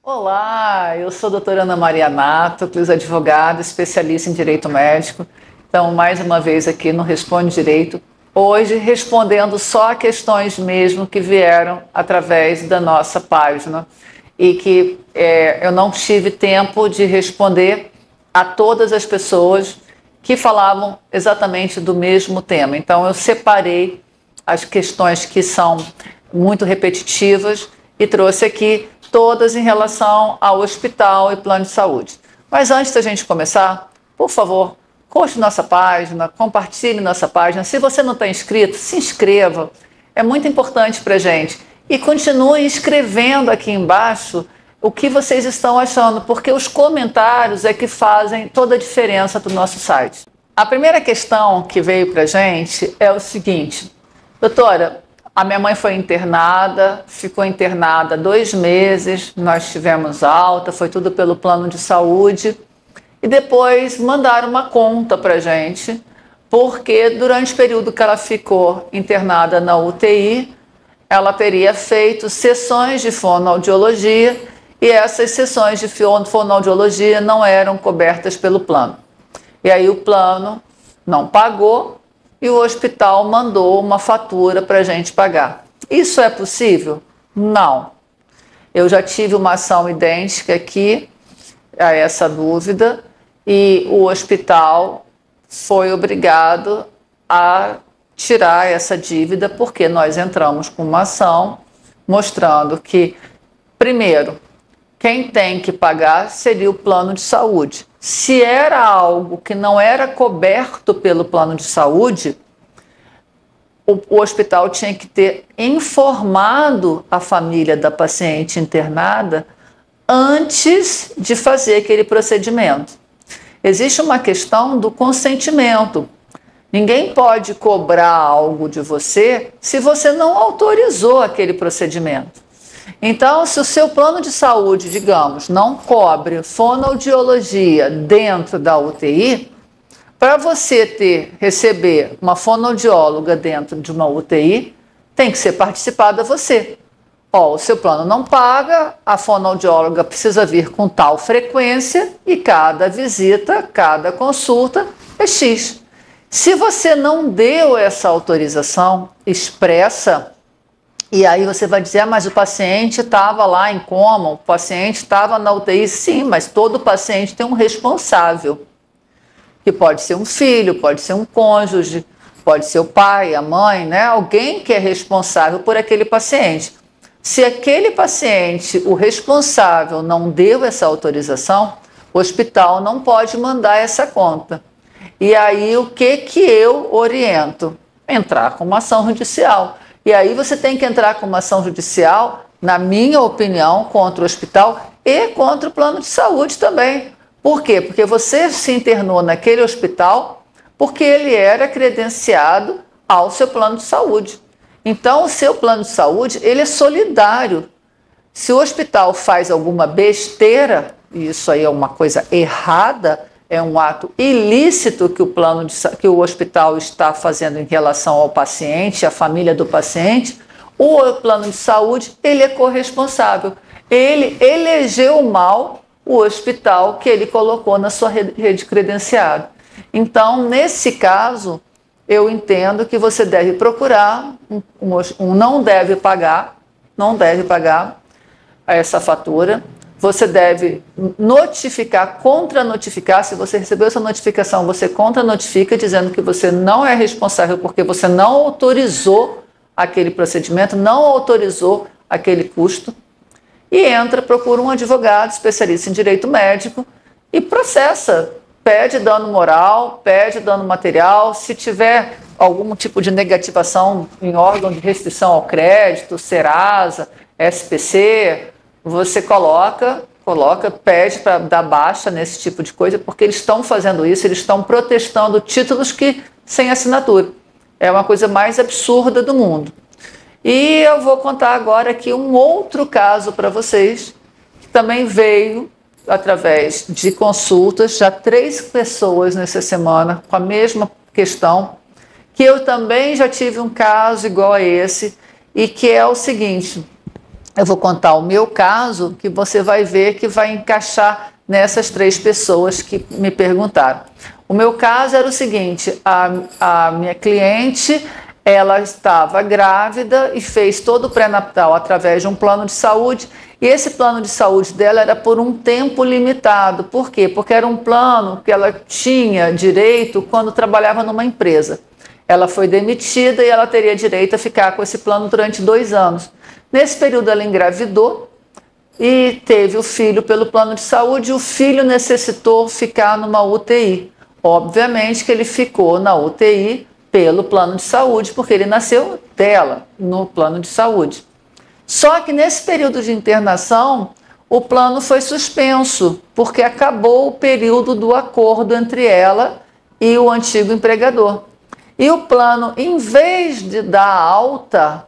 Olá, eu sou a doutora Ana Maria Natocles, advogada, especialista em direito médico. Então, mais uma vez aqui no Responde Direito, hoje respondendo só questões mesmo que vieram através da nossa página e que eu não tive tempo de responder a todas as pessoas que falavam exatamente do mesmo tema. Então, eu separei as questões que são muito repetitivas e trouxe aqui todas em relação ao hospital e plano de saúde. Mas antes da gente começar, por favor, curte nossa página, compartilhe nossa página. Se você não está inscrito, se inscreva. É muito importante para a gente. E continue escrevendo aqui embaixo o que vocês estão achando, porque os comentários é que fazem toda a diferença do nosso site. A primeira questão que veio para a gente é o seguinte: doutora, a minha mãe foi internada, ficou internada 2 meses, nós tivemos alta, foi tudo pelo plano de saúde. E depois mandaram uma conta para a gente, porque durante o período que ela ficou internada na UTI, ela teria feito sessões de fonoaudiologia e essas sessões de fonoaudiologia não eram cobertas pelo plano. E aí o plano não pagou e o hospital mandou uma fatura para a gente pagar. Isso é possível? Não. Eu já tive uma ação idêntica aqui a essa dúvida e o hospital foi obrigado a tirar essa dívida porque nós entramos com uma ação mostrando que, primeiro, quem tem que pagar seria o plano de saúde. Se era algo que não era coberto pelo plano de saúde, o hospital tinha que ter informado a família da paciente internada antes de fazer aquele procedimento. Existe uma questão do consentimento. Ninguém pode cobrar algo de você se você não autorizou aquele procedimento. Então, se o seu plano de saúde, digamos, não cobre fonoaudiologia dentro da UTI, para você receber uma fonoaudióloga dentro de uma UTI, tem que ser participada você. O seu plano não paga, a fonoaudióloga precisa vir com tal frequência e cada visita, cada consulta é X. Se você não deu essa autorização expressa, e aí você vai dizer, mas o paciente estava lá em coma, o paciente estava na UTI. Sim, mas todo paciente tem um responsável, que pode ser um filho, pode ser um cônjuge, pode ser o pai, a mãe, né? Alguém que é responsável por aquele paciente. Se aquele paciente, o responsável, não deu essa autorização, o hospital não pode mandar essa conta. E aí o que eu oriento? Entrar com uma ação judicial. E aí você tem que entrar com uma ação judicial, na minha opinião, contra o hospital e contra o plano de saúde também. Por quê? Porque você se internou naquele hospital porque ele era credenciado ao seu plano de saúde. Então, o seu plano de saúde, ele é solidário. Se o hospital faz alguma besteira, e isso aí é uma coisa errada, é um ato ilícito que o hospital está fazendo em relação ao paciente, à família do paciente, o plano de saúde, ele é corresponsável. Ele elegeu mal o hospital que ele colocou na sua rede credenciada. Então, nesse caso, eu entendo que você deve procurar, não deve pagar essa fatura. Você deve notificar, contra-notificar. Se você recebeu essa notificação, você contra-notifica dizendo que você não é responsável porque você não autorizou aquele procedimento, não autorizou aquele custo. E procura um advogado especialista em direito médico e processa. Pede dano moral, pede dano material. Se tiver algum tipo de negativação em órgão de restrição ao crédito, Serasa, SPC, você pede para dar baixa nesse tipo de coisa, porque eles estão fazendo isso, eles estão protestando títulos sem assinatura. É uma coisa mais absurda do mundo. E eu vou contar agora aqui um outro caso para vocês, que também veio através de consultas, já 3 pessoas nessa semana com a mesma questão, que eu também já tive um caso igual a esse, e que é o seguinte, eu vou contar o meu caso, que você vai ver que vai encaixar nessas 3 pessoas que me perguntaram. O meu caso era o seguinte, a minha cliente, ela estava grávida e fez todo o pré-natal através de um plano de saúde, e esse plano de saúde dela era por um tempo limitado. Por quê? Porque era um plano que ela tinha direito quando trabalhava numa empresa. Ela foi demitida e ela teria direito a ficar com esse plano durante 2 anos. Nesse período ela engravidou e teve o filho pelo plano de saúde, e o filho necessitou ficar numa UTI. Obviamente que ele ficou na UTI pelo plano de saúde, porque ele nasceu dela, no plano de saúde. Só que nesse período de internação, o plano foi suspenso, porque acabou o período do acordo entre ela e o antigo empregador. E o plano, em vez de dar alta,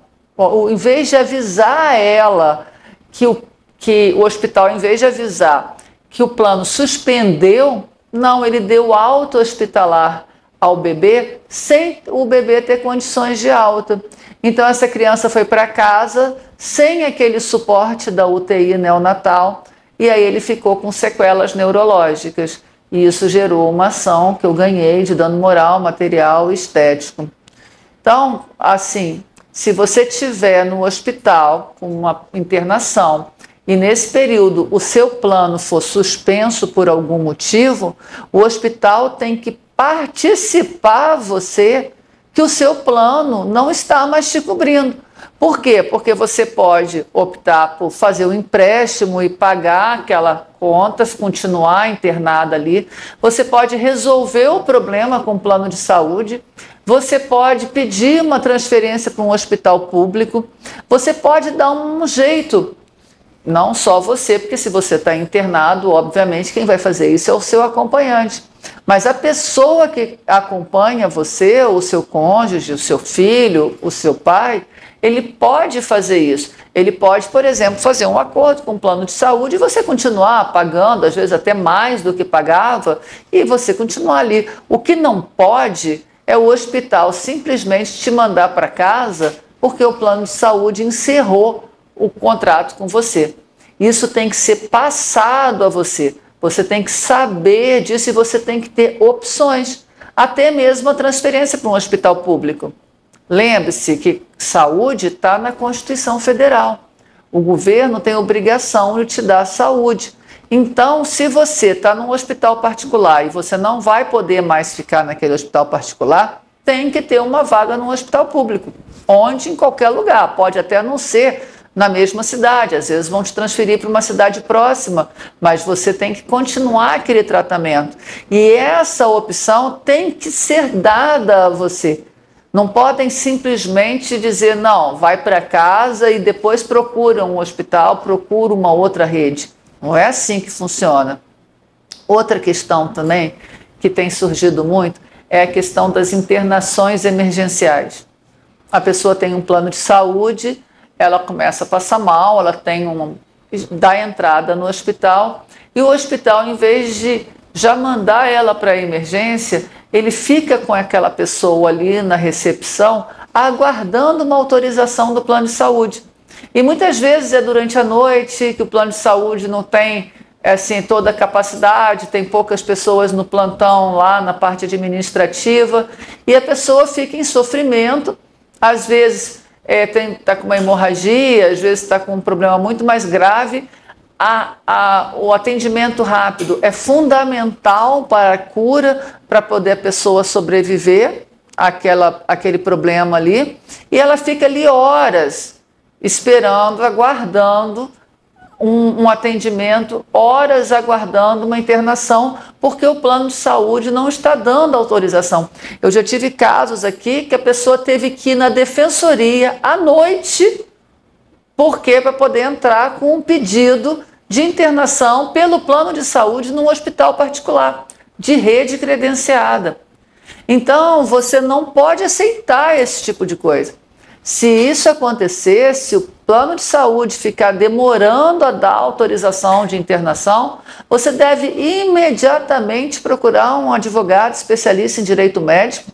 em vez de avisar ela que o hospital, em vez de avisar que o plano suspendeu, não, ele deu alta hospitalar ao bebê sem o bebê ter condições de alta. Então essa criança foi para casa sem aquele suporte da UTI neonatal, e aí ele ficou com sequelas neurológicas. E isso gerou uma ação que eu ganhei de dano moral, material e estético. Então, assim, se você estiver no hospital com uma internação e nesse período o seu plano for suspenso por algum motivo, o hospital tem que participar você que o seu plano não está mais te cobrindo. Por quê? Porque você pode optar por fazer o empréstimo e pagar aquela conta, continuar internada ali. Você pode resolver o problema com o plano de saúde. Você pode pedir uma transferência para um hospital público. Você pode dar um jeito. Não só você, porque se você está internado, obviamente quem vai fazer isso é o seu acompanhante. Mas a pessoa que acompanha você, o seu cônjuge, o seu filho, o seu pai, ele pode fazer isso. Ele pode, por exemplo, fazer um acordo com o plano de saúde e você continuar pagando, às vezes até mais do que pagava, e você continuar ali. O que não pode é o hospital simplesmente te mandar para casa porque o plano de saúde encerrou o contrato com você. Isso tem que ser passado a você. Você tem que saber disso e você tem que ter opções, até mesmo a transferência para um hospital público. Lembre-se que saúde está na Constituição Federal. O governo tem obrigação de te dar saúde. Então, se você está num hospital particular e você não vai poder mais ficar naquele hospital particular, tem que ter uma vaga num hospital público, onde em qualquer lugar, pode até não ser na mesma cidade, às vezes vão te transferir para uma cidade próxima, mas você tem que continuar aquele tratamento. E essa opção tem que ser dada a você. Não podem simplesmente dizer, não, vai para casa e depois procura um hospital, procura uma outra rede. Não é assim que funciona. Outra questão também, que tem surgido muito, é a questão das internações emergenciais. A pessoa tem um plano de saúde, ela começa a passar mal, ela dá entrada no hospital, e o hospital, em vez de já mandar ela para a emergência, ele fica com aquela pessoa ali na recepção, aguardando uma autorização do plano de saúde. E muitas vezes é durante a noite que o plano de saúde não tem assim, toda a capacidade, tem poucas pessoas no plantão lá na parte administrativa, e a pessoa fica em sofrimento, às vezes está com uma hemorragia, às vezes está com um problema muito mais grave. O atendimento rápido é fundamental para a cura, para poder a pessoa sobreviver àquele problema ali, e ela fica ali horas esperando, aguardando um atendimento, horas aguardando uma internação, porque o plano de saúde não está dando autorização. Eu já tive casos aqui que a pessoa teve que ir na defensoria à noite, porque para poder entrar com um pedido de internação pelo plano de saúde num hospital particular, de rede credenciada. Então, você não pode aceitar esse tipo de coisa. Se isso acontecer, se o plano de saúde ficar demorando a dar autorização de internação, você deve imediatamente procurar um advogado especialista em direito médico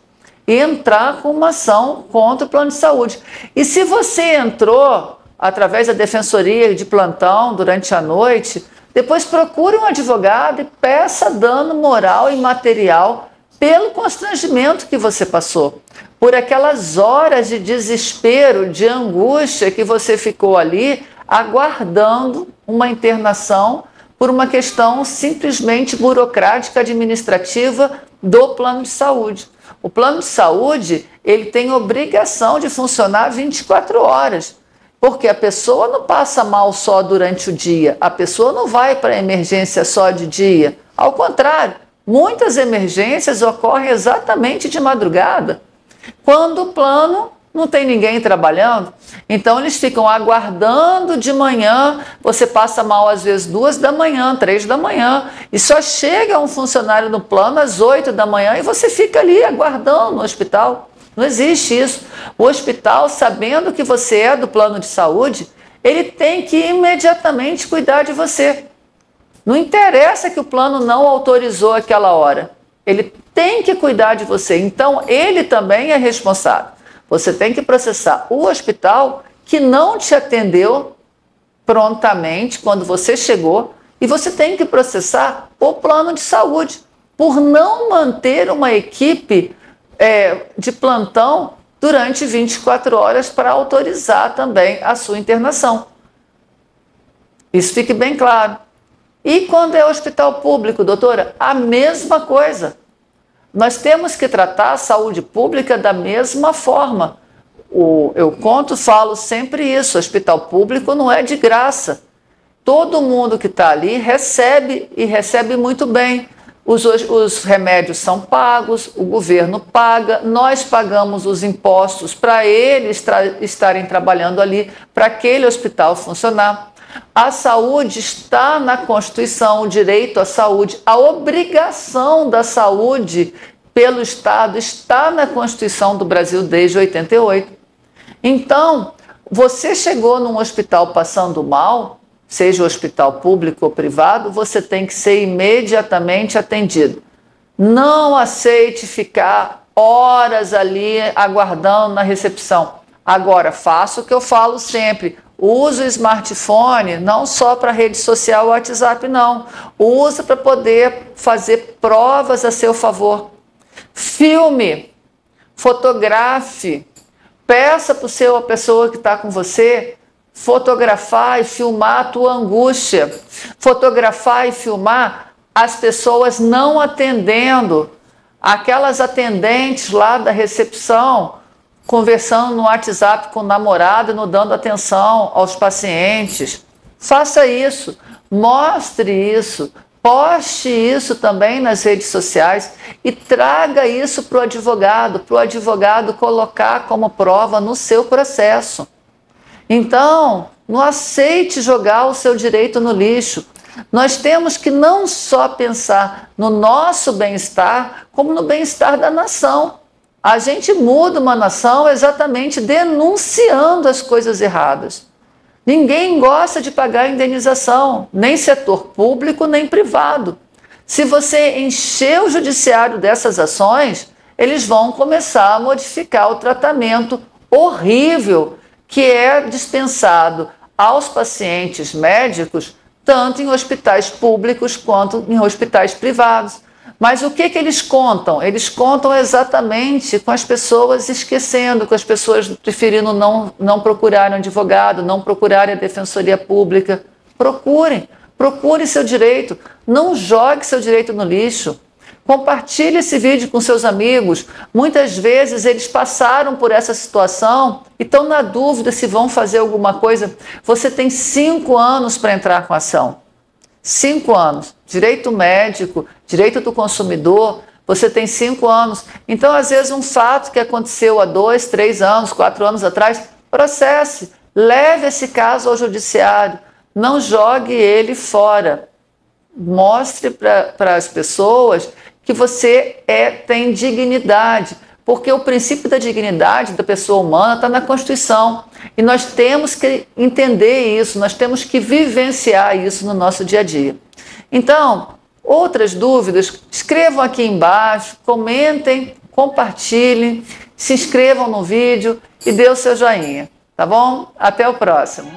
entrar com uma ação contra o plano de saúde. E se você entrou através da defensoria de plantão durante a noite, depois procure um advogado e peça dano moral e material pelo constrangimento que você passou, por aquelas horas de desespero, de angústia que você ficou ali aguardando uma internação por uma questão simplesmente burocrática administrativa do plano de saúde. O plano de saúde, ele tem obrigação de funcionar 24 horas, porque a pessoa não passa mal só durante o dia, a pessoa não vai para a emergência só de dia. Ao contrário, muitas emergências ocorrem exatamente de madrugada, quando o plano não tem ninguém trabalhando. Então eles ficam aguardando de manhã, você passa mal às vezes 2 da manhã, 3 da manhã, e só chega um funcionário no plano às 8 da manhã e você fica ali aguardando no hospital. Não existe isso. O hospital, sabendo que você é do plano de saúde, ele tem que imediatamente cuidar de você. Não interessa que o plano não autorizou aquela hora. Ele tem que cuidar de você. Então, ele também é responsável. Você tem que processar o hospital que não te atendeu prontamente quando você chegou, e você tem que processar o plano de saúde por não manter uma equipe de plantão durante 24 horas para autorizar também a sua internação. Isso fique bem claro. E quando é hospital público, doutora, a mesma coisa. Nós temos que tratar a saúde pública da mesma forma. Eu falo sempre isso, o hospital público não é de graça. Todo mundo que está ali recebe e recebe muito bem. Os remédios são pagos, o governo paga, nós pagamos os impostos para eles estarem trabalhando ali, para aquele hospital funcionar. A saúde está na Constituição, o direito à saúde, a obrigação da saúde pelo Estado está na Constituição do Brasil desde 88. Então, você chegou num hospital passando mal, seja hospital público ou privado, você tem que ser imediatamente atendido. Não aceite ficar horas ali aguardando na recepção. Agora, faça o que eu falo sempre. Use o smartphone não só para rede social WhatsApp, não. Use para poder fazer provas a seu favor. Filme, fotografe, peça para a pessoa que está com você fotografar e filmar a tua angústia, fotografar e filmar as pessoas não atendendo, aquelas atendentes lá da recepção, conversando no WhatsApp com o namorado e não dando atenção aos pacientes. Faça isso, mostre isso, poste isso também nas redes sociais e traga isso para o advogado colocar como prova no seu processo. Então, não aceite jogar o seu direito no lixo. Nós temos que não só pensar no nosso bem-estar, como no bem-estar da nação. A gente muda uma nação exatamente denunciando as coisas erradas. Ninguém gosta de pagar indenização, nem setor público, nem privado. Se você encher o judiciário dessas ações, eles vão começar a modificar o tratamento horrível que é dispensado aos pacientes médicos, tanto em hospitais públicos quanto em hospitais privados. Mas o que eles contam? Eles contam exatamente com as pessoas esquecendo, com as pessoas preferindo não procurarem um advogado, não procurarem a defensoria pública. Procure seu direito, não jogue seu direito no lixo. Compartilhe esse vídeo com seus amigos. Muitas vezes eles passaram por essa situação e estão na dúvida se vão fazer alguma coisa. Você tem 5 anos para entrar com a ação. 5 anos. Direito médico, direito do consumidor, você tem 5 anos. Então, às vezes, um fato que aconteceu há 2, 3 anos, 4 anos atrás, processe. Leve esse caso ao judiciário. Não jogue ele fora. Mostre para as pessoas que você tem dignidade, porque o princípio da dignidade da pessoa humana está na Constituição, e nós temos que entender isso, nós temos que vivenciar isso no nosso dia a dia. Então, outras dúvidas, escrevam aqui embaixo, comentem compartilhem, se inscrevam no vídeo e dê o seu joinha, tá bom? Até o próximo!